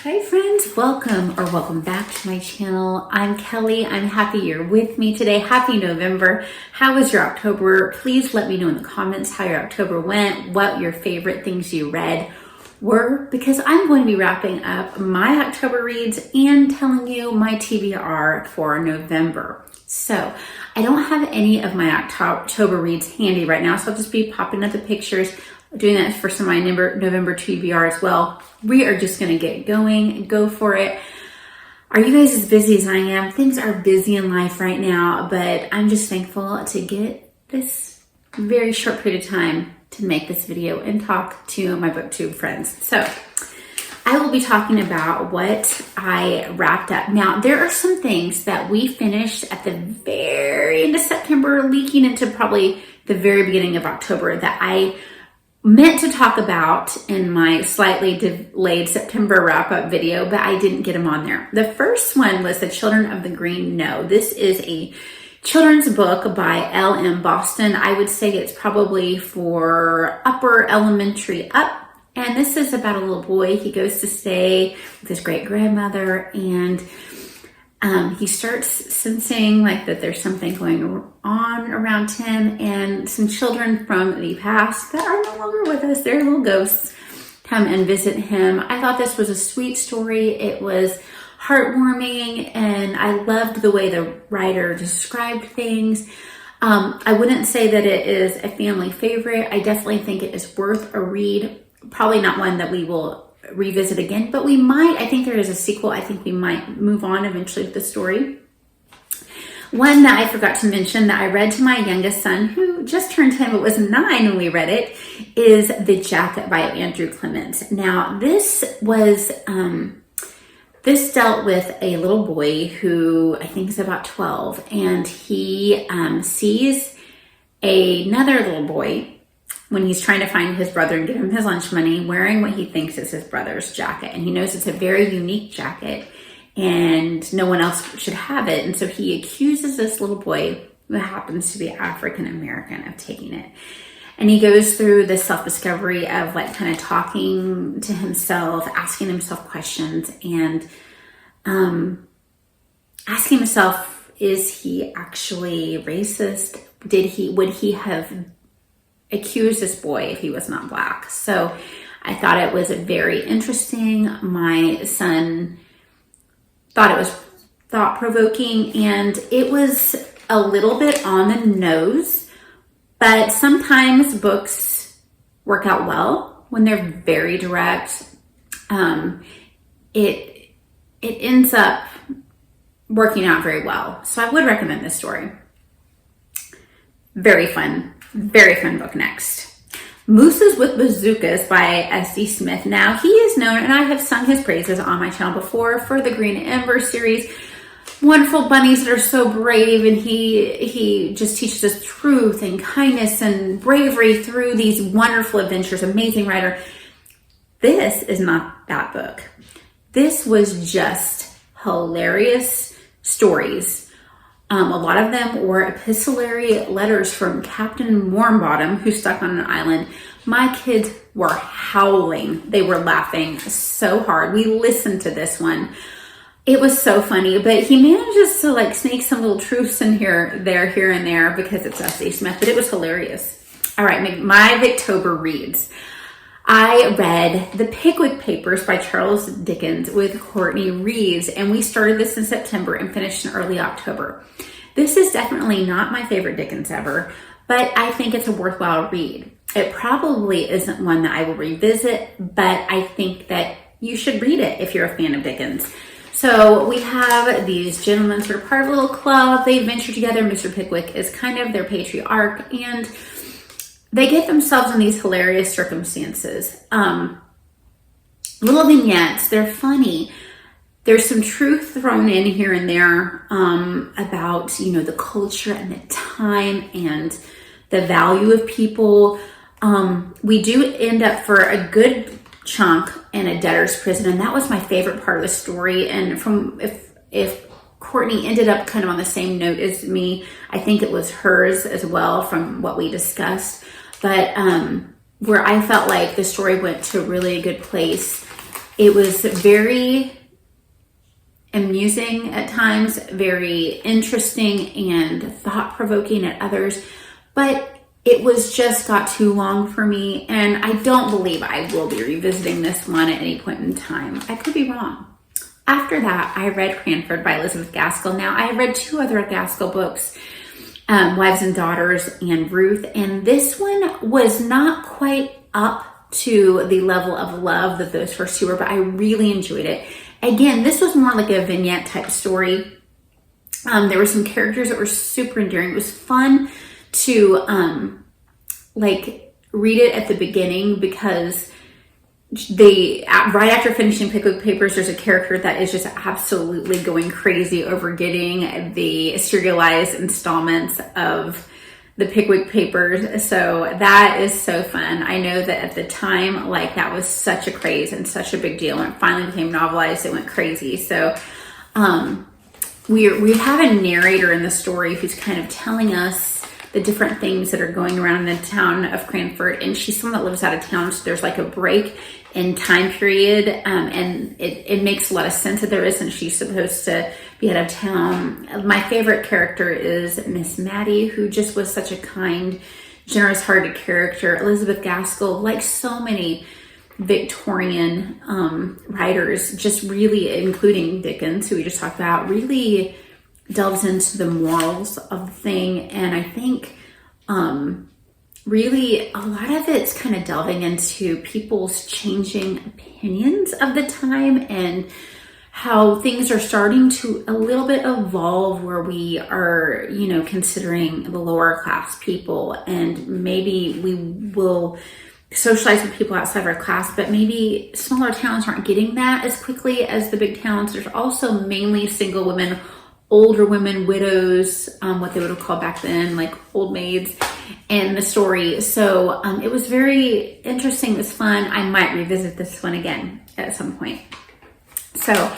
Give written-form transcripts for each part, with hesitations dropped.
Hi friends, welcome back to my channel. I'm Kelly. I'm happy you're with me today. Happy November. How was your October? Please let me know in the comments how your October went, what your favorite things you read were, because I'm going to be wrapping up my October reads and telling you my TBR for November. So I don't have any of my October reads handy right now, so I'll just be popping up the pictures, doing that for some of my November TBR as well. We are just going to get going and go for it. Are you guys as busy as I am? Things are busy in life right now, but I'm just thankful to get this very short period of time to make this video and talk to my booktube friends. So I will be talking about what I wrapped up. Now, there are some things that we finished at the very end of September, leaking into probably the very beginning of October, that I meant to talk about in my slightly delayed September wrap-up video, but I didn't get them on there. The first one was The Children of the Green Knowe. This is a children's book by L.M. Boston. I would say it's probably for upper elementary up. And this is about a little boy. He goes to stay with his great-grandmother, and he starts sensing like that there's something going on around him, and some children from the past that are no longer with us, they're little ghosts, come and visit him. I thought this was a sweet story. It was heartwarming, and I loved the way the writer described things. I wouldn't say that it is a family favorite. I definitely think it is worth a read. Probably not one that we will revisit again, but we might. I think there is a sequel. I think we might move on eventually with the story. One that I forgot to mention that I read to my youngest son, who just turned 10 but was 9 when we read it, is The Jacket by Andrew Clements. Now, this was this dealt with a little boy who I think is about 12, and he sees another little boy when he's trying to find his brother and give him his lunch money, wearing what he thinks is his brother's jacket. And he knows it's a very unique jacket and no one else should have it. And so he accuses this little boy, who happens to be African American, of taking it. And he goes through the self-discovery of like kind of talking to himself, asking himself questions, and asking himself, is he actually racist? Would he have accused this boy if he was not Black? So I thought it was very interesting. My son thought it was thought-provoking, and it was a little bit on the nose, but sometimes books work out well when they're very direct. It ends up working out very well. So I would recommend this story. Very fun book. Next, Mooses with Bazookas by S.D. Smith. Now, he is known, and I have sung his praises on my channel before, for the Green Ember series. Wonderful bunnies that are so brave, and he just teaches us truth and kindness and bravery through these wonderful adventures. Amazing writer. This is not that book. This was just hilarious stories. A lot of them were epistolary letters from Captain Warmbottom, who's stuck on an island. My kids were howling. They were laughing so hard. We listened to this one. It was so funny, but he manages to like sneak some little truths in here and there, because it's S.D. Smith, but it was hilarious. All right, my Victober reads. I read The Pickwick Papers by Charles Dickens with Courtney Reeves, and we started this in September and finished in early October. This is definitely not my favorite Dickens ever, but I think it's a worthwhile read. It probably isn't one that I will revisit, but I think that you should read it if you're a fan of Dickens. So we have these gentlemen sort of part of a little club. They venture together. Mr. Pickwick is kind of their patriarch, and they get themselves in these hilarious circumstances. Little vignettes, they're funny. There's some truth thrown in here and there about, the culture and the time and the value of people. We do end up for a good chunk in a debtor's prison, and that was my favorite part of the story. And if Courtney ended up kind of on the same note as me, I think it was hers as well from what we discussed. But where I felt like the story went to a really good place It was very amusing at times, very interesting and thought-provoking at others, but it was just got too long for me, and I don't believe I will be revisiting this one at any point in time. I could be wrong. After that, I read Cranford by Elizabeth Gaskell. Now, I read 2 other Gaskell books, Wives and Daughters and Ruth, and this one was not quite up to the level of love that those first 2 were, but I really enjoyed it. Again, this was more like a vignette type story. There were some characters that were super endearing. It was fun to read it at the beginning, because right after finishing Pickwick Papers, there's a character that is just absolutely going crazy over getting the serialized installments of the Pickwick Papers. So that is so fun. I know that at the time, that was such a craze and such a big deal. When it finally became novelized, it went crazy. So we have a narrator in the story who's kind of telling us the different things that are going around in the town of Cranford, and she's someone that lives out of town, so there's a break in time period, and it makes a lot of sense that there isn't. She's supposed to be out of town. My favorite character is Miss Maddie, who just was such a kind, generous-hearted character. Elizabeth Gaskell, like so many Victorian writers, just really, including Dickens, who we just talked about, really delves into the morals of the thing. And I think really a lot of it's kind of delving into people's changing opinions of the time, and how things are starting to a little bit evolve, where we are, considering the lower class people, and maybe we will socialize with people outside of our class, but maybe smaller towns aren't getting that as quickly as the big towns. There's also mainly single women, older women, widows, what they would have called back then, old maids, in the story. So it was very interesting. It was fun. I might revisit this one again at some point. So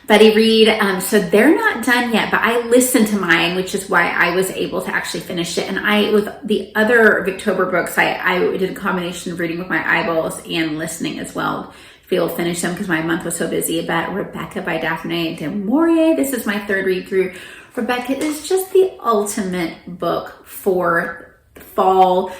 Buddy Read, so they're not done yet, but I listened to mine, which is why I was able to actually finish it. And with the other Victober books, I did a combination of reading with my eyeballs and listening as well, to be able to finish them, because my month was so busy. But Rebecca by Daphne de Maurier, this is my 3rd read through. Rebecca is just the ultimate book for fall.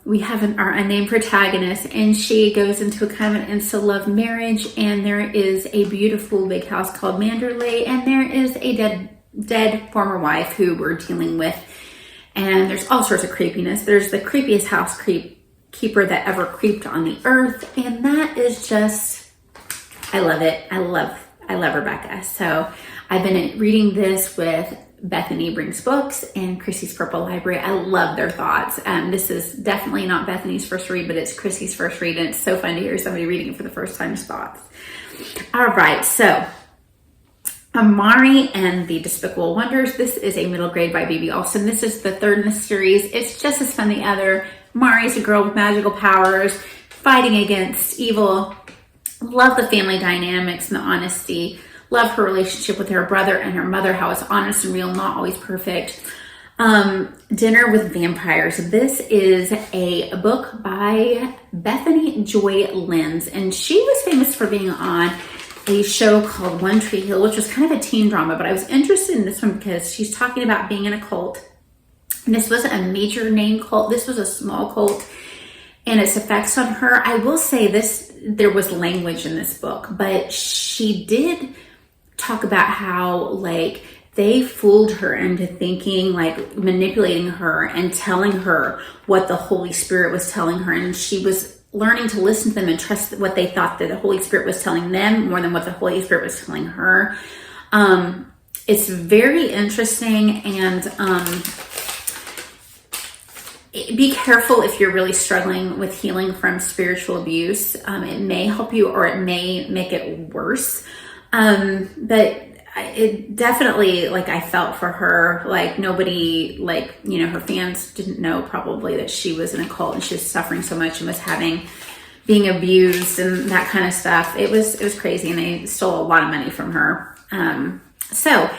We have an unnamed protagonist, and she goes into a kind of an insta-love marriage, and there is a beautiful big house called Manderley, and there is a dead former wife who we're dealing with, and there's all sorts of creepiness. There's the creepiest house keeper that ever creeped on the earth, and that is just, I love it. I love Rebecca. So I've been reading this with Bethany Brings Books and Chrissy's Purple Library. I love their thoughts. This is definitely not Bethany's first read, but it's Chrissy's first read, and it's so fun to hear somebody reading it for the first time's thoughts. All right, so Amari and the Despicable Wonders. This is a middle grade by B.B. Alston. This is the 3rd in the series. It's just as fun as the other. Amari's a girl with magical powers, fighting against evil. Love the family dynamics and the honesty. Love her relationship with her brother and her mother, how it's honest and real, not always perfect. Dinner with Vampires. This is a book by Bethany Joy Lenz, and she was famous for being on a show called One Tree Hill, which was kind of a teen drama, but I was interested in this one because she's talking about being in a cult. And this wasn't a major name cult. This was a small cult, and its effects on her. I will say this, there was language in this book, but she did talk about how they fooled her into thinking, manipulating her and telling her what the Holy Spirit was telling her. And she was learning to listen to them and trust what they thought that the Holy Spirit was telling them more than what the Holy Spirit was telling her. It's very interesting, and be careful if you're really struggling with healing from spiritual abuse. It may help you, or it may make it worse. But it definitely, I felt for her, nobody, her fans didn't know probably that she was in a cult and she was suffering so much and was being abused and that kind of stuff. It was crazy, and they stole a lot of money from her. So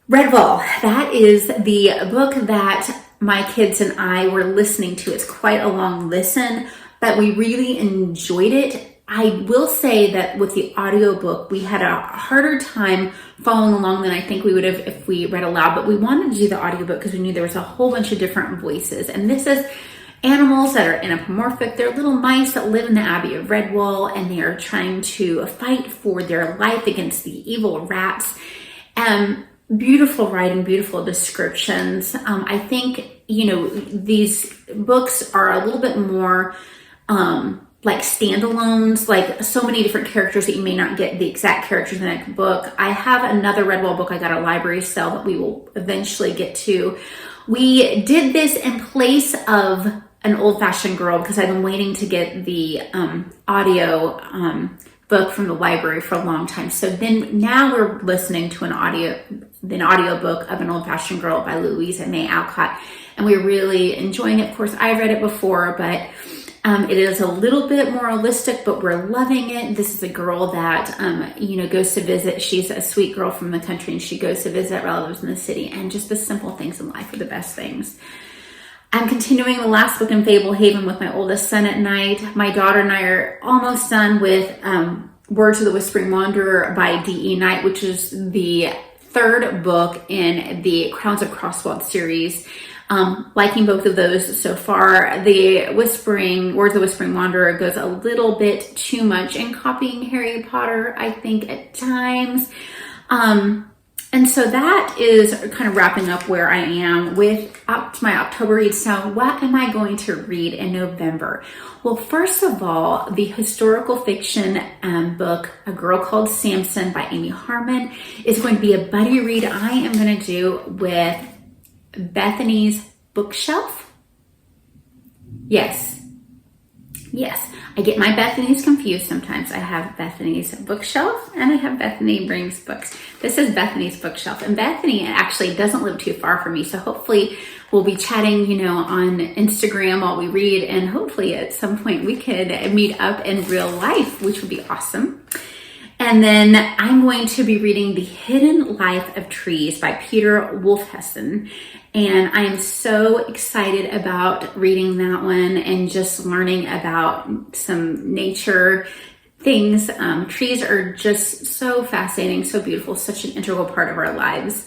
Redwall, that is the book that my kids and I were listening to. It's quite a long listen, but we really enjoyed it. I will say that with the audiobook, we had a harder time following along than I think we would have if we read aloud, but we wanted to do the audiobook because we knew there was a whole bunch of different voices. And this is animals that are anthropomorphic. They're little mice that live in the Abbey of Redwall, and they are trying to fight for their life against the evil rats. Beautiful writing, beautiful descriptions. I think, these books are a little bit more like standalones, like so many different characters that you may not get the exact characters in that book. I have another Redwall book I got at a library sale that we will eventually get to. We did this in place of an Oldfashioned Girl because I've been waiting to get the audio book from the library for a long time. So then now we're listening to an audiobook of An Oldfashioned Girl by Louisa May Alcott, and we're really enjoying it. Of course, I read it before, but it is a little bit moralistic, but we're loving it. This is a girl that, goes to visit. She's a sweet girl from the country, and she goes to visit relatives in the city, and just the simple things in life are the best things. I'm continuing the last book in Fablehaven with my oldest son at night. My daughter and I are almost done with Words of the Whispering Wanderer by D.E. Knight, which is the third book in the Crowns of Croswald series. Liking both of those so far. The Words of the Whispering Wanderer goes a little bit too much in copying Harry Potter, I think, at times. And so that is kind of wrapping up where I am with my October reads. So what am I going to read in November? Well, first of all, the historical fiction book, A Girl Called Sampson by Amy Harmon, is going to be a buddy read I am going to do with Bethany's bookshelf. Yes. I get my Bethany's confused sometimes. I have Bethany's bookshelf and I have Bethany Brings Books. This is Bethany's bookshelf, and Bethany actually doesn't live too far from me. So hopefully we'll be chatting, on Instagram while we read, and hopefully at some point we could meet up in real life, which would be awesome. And then I'm going to be reading The Hidden Life of Trees by Peter Wolfheston. And I am so excited about reading that one and just learning about some nature things. Trees are just so fascinating, so beautiful, such an integral part of our lives.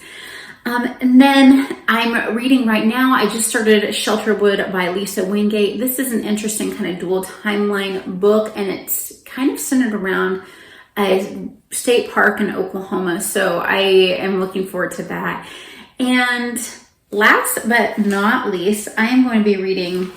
And then I'm reading right now, I just started Shelterwood by Lisa Wingate. This is an interesting kind of dual timeline book, and it's kind of centered around a state park in Oklahoma. So I am looking forward to that. And last but not least, I am going to be reading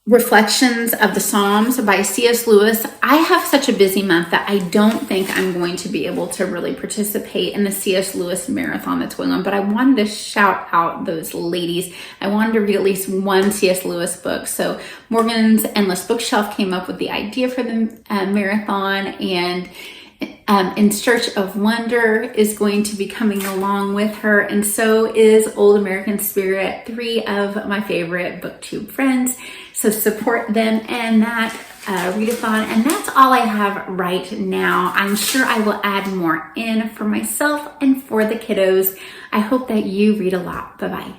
Reflections of the Psalms by C.S. Lewis. I have such a busy month that I don't think I'm going to be able to really participate in the C.S. Lewis marathon that's going on, but I wanted to shout out those ladies. I wanted to read at least one C.S. Lewis book. So Morgan's Endless Bookshelf came up with the idea for the marathon, and In Search of Wonder is going to be coming along with her, and so is Old American Spirit, 3 of my favorite booktube friends. So support them and that readathon, and that's all I have right now. I'm sure I will add more in for myself and for the kiddos. I hope that you read a lot. Bye-bye.